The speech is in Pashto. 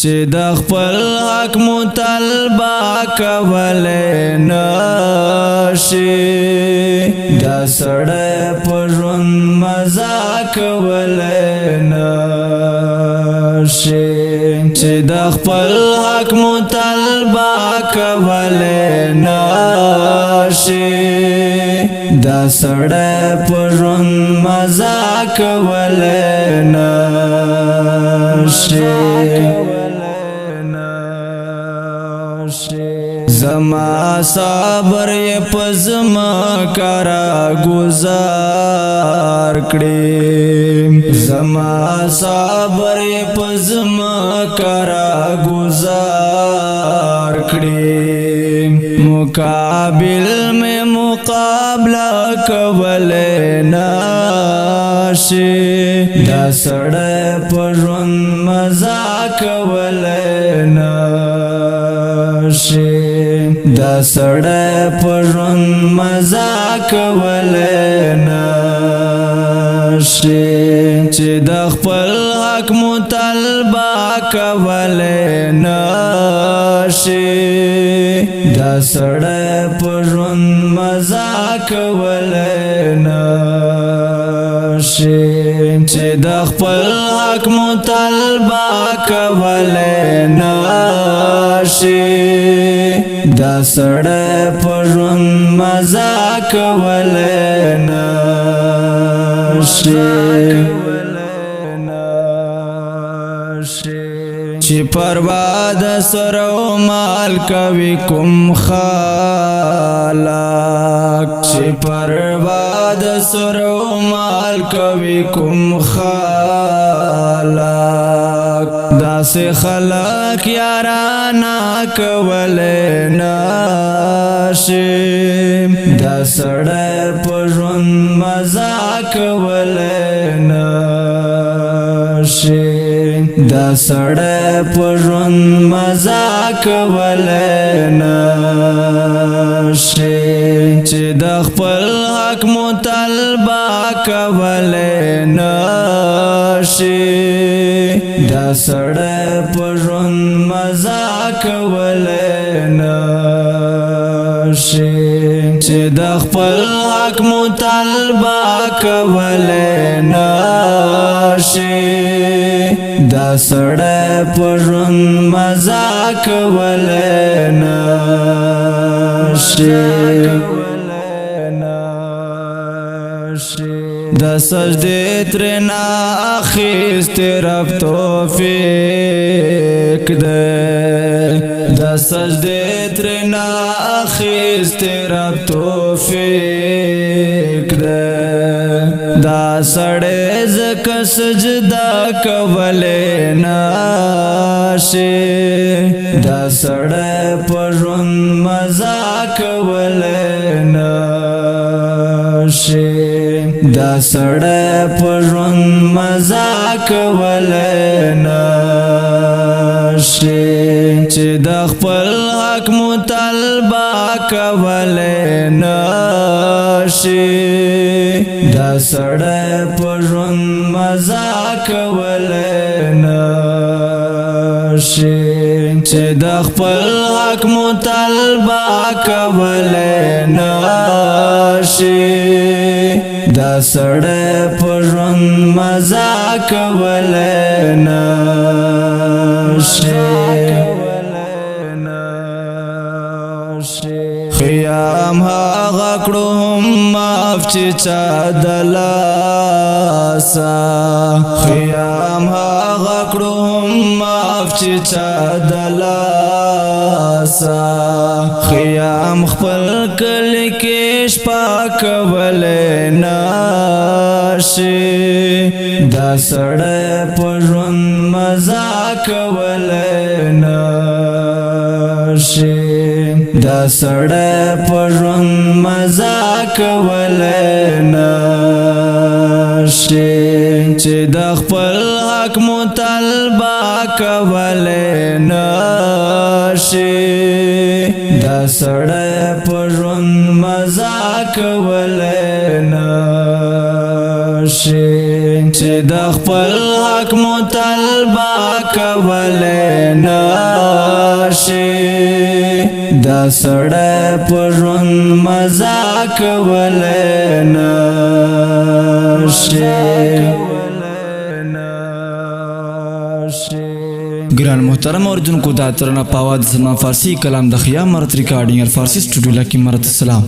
چې د خپل حق مطالبه کولای نشي دا سړی په ژوند مزه کولای نشي چې د خپل حق مطالبه کولای نشي دا سړی په ژوند مزه کولای نشي زما صبر یې پزما کرا گزار کړي زما صبر یې پزما کرا گزار کړي مقابل میں مقابلہ کولای نشي دا سړی په ژوند مزه کولای نشي دا سړی په ژوند مزه کولای نشي چې د خپل حق مطالبه کولای نشي دا سړی په ژوند مزه کولای نشي چې د خپل حق مطالبه کولای نشي دا سړی په ژوند مزه کولای نشي چې پروا د سر او مال کوي کوم خالق چې پروا د سر او مال کوي کوم خالق داسې خلق یارانا کولای نشي دا سړی په ژوند مزه کولای نشي دا سړی په ژوند مزه کولای نشي چې د خپل حق مطالبه کولای نشي دا سړی په ژوند مزه کولای نشي چې د خپل حق مطالبه کولای نشي دا سړی په ژوند مزه کولای نشي د سجدې ترنا اخیستی رب توفیق ده د سجدې ترنا اخیستی رب توفیق ده دا سړی زکه سجده کولای نشي دا سړی په ژوند مزه کولای نشي دا سړی په ژوند مزه کولای نشي چې د خپل حق مطالبه کولای نشي دا سړی په ژوند مزه کولای نشي چې د خپل حق مطالبه کولای نشي دا سړی په ژوند مزه کولای نشي خیام هغه کړو معاف چې چا د لاسه خیام هغه کړو معاف چې چا د لاسه خیام خپل کلی کې شپه کولای نشي دا سړی په ژوند مزه کولای نشي دا سړی په ژوند مزه کولای نشي چې د خپل حق مطالبه کولای نشي دا سړی په ژوند مزه کولای نشي چې د خپل حق مطالبه کولای نشي دا سړی په ژوند مزه کولای نشي ګران محترم اوریدونکو دا ترنه په आवाज سلمان فارسی کلام د خیا مرت ریکارډینګ فارسی سټوډیو لکه مرت السلام